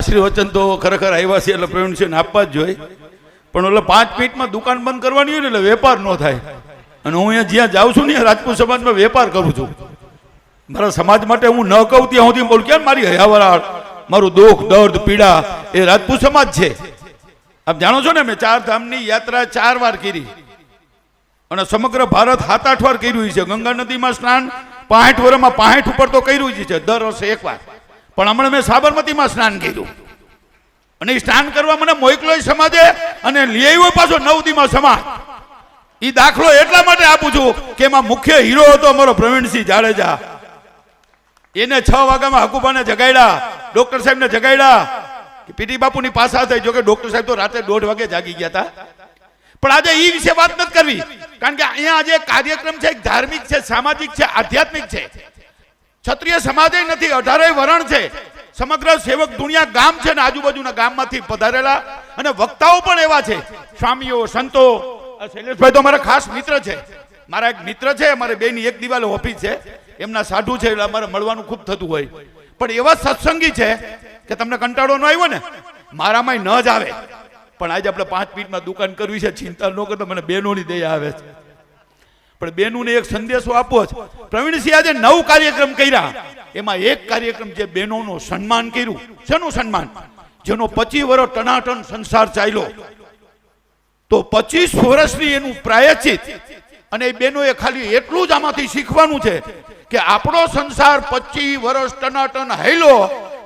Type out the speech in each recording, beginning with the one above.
આશીર્વચન તો ખરેખર આવ્યા છે એટલે પ્રવીણસિંહને આપવા જ જોઈએ, પણ એટલે 5 મિનિટમાં દુકાન બંધ કરવાની હોય ને એટલે વેપાર ન થાય. અને હું અહીંયા જ્યાં જાઉં છું ને રાજપૂત સમાજમાં વેપાર કરું છું. મારા સમાજ માટે હું ન કહું ત્યાં સુધી બોલું કેમ મારી હયાવરાળ, મારું દુઃખ દર્દ પીડા એ રાજપૂત સમાજ છે. આપ જાણો છો ને મેં 4 ધામની યાત્રા 4 વાર કરી અને સમગ્ર ભારત 7-8 વાર કર્યું છે. ગંગા નદીમાં સ્નાન 65 વર્ષમાં 65 ઉપર તો કર્યું છે, દર વર્ષે 1 વાર. પણ હમણાં મેં સાબરમતીમાં સ્નાન કર્યું અને એ સ્નાન કરવા મને મોકલો સમાજે અને લઈ આવ્યો પાછો 9 દીમાં સમાજ. એ દાખલો એટલા માટે આપું છું કે એમાં મુખ્ય હીરો હતો અમારો પ્રવીણસિંહ જાડેજા. એને 6 વાગ્યામાં હકુબાને જગાડ્યા, ડોક્ટર સાહેબને જગાડ્યા કે પીટી બાપુની પાછા થઈ. જો કે ડોક્ટર સાહેબ તો રાતે 1:30 વાગે જાગી ગયા હતા. પણ આજે એ વિશે વાત નથી કરવી, કારણ કે અહીંયા આજે કાર્યક્રમ છે, ધાર્મિક છે, સામાજિક છે, આધ્યાત્મિક છે. ક્ષત્રિય સમાજ નથી, 18 વરણ છે. સમગ્ર સેવક દુનિયા ગામ છે ને આજુબાજુના ગામમાંથી પધારેલા અને વક્તાઓ પણ એવા છે, સ્વામીઓ, સંતો. શૈલેષભાઈ તો મારા ખાસ મિત્ર છે, મારા એક મિત્ર છે, અમારે બેની એક દિવાલે ઓફિસ છે, એમના સાધુ છે એટલે અમારે મળવાનું ખૂબ થતું હોય. પણ એવા સત્સંગી છે કે તમને કંટાળો ન આવ્યો ને મારામાં ન જ આવે. પણ આજે આપણે 5 મિનિટમાં દુકાન કરવી છે, ચિંતા ન કરતા, મને બહેનોની દયા આવે છે. પણ બહેનોને એક સંદેશો આપવો છે. પ્રવીણસિંહ આજે 9 કાર્યક્રમ કર્યા, એમાં એક કાર્યક્રમ જે બહેનોનું સન્માન કર્યું. શેનું સન્માન? જેનો 25 વર્ષ ટનાટન સંસાર ચાલ્યો, તો 25 વર્ષની એનું પ્રાયશ્ચિત. અને એ બહેનોએ ખાલી એટલું જ આમાંથી શીખવાનું છે કે આપણો સંસાર 25 વર્ષ ટનાટન હાલ્યો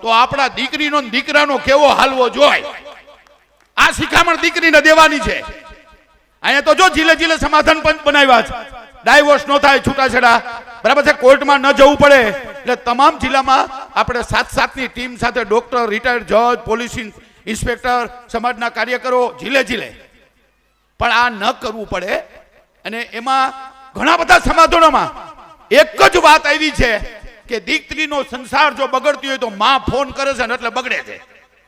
તો આપણા દીકરીનો દીકરાનો કેવો હાલવો જોઈએ. આ શિખામણ દીકરીને દેવાની છે. અહીંયા તો જો જીલે જીલે સમાધાન પંચ બનાવ્યા છે, ડાયવોર્સ ન થાય, છૂટાછેડા, બરાબર છે, કોર્ટમાં ન જવું પડે. એટલે તમામ જિલ્લામાં આપણે 7-7ની ટીમ સાથે ડોક્ટર, રિટાયર્ડ જજ, પોલીસ ઇન્સ્પેક્ટર, સમાજના કાર્યકરો જીલે જીલે. પણ આ ન કરવું પડે. અને એમાં ઘણા બધા સમાધાનોમાં એક જ વાત આવી છે કે દીકરીનો સંસાર જો બગડતી હોય તો માં ફોન કરે છે ને એટલે બગડે છે.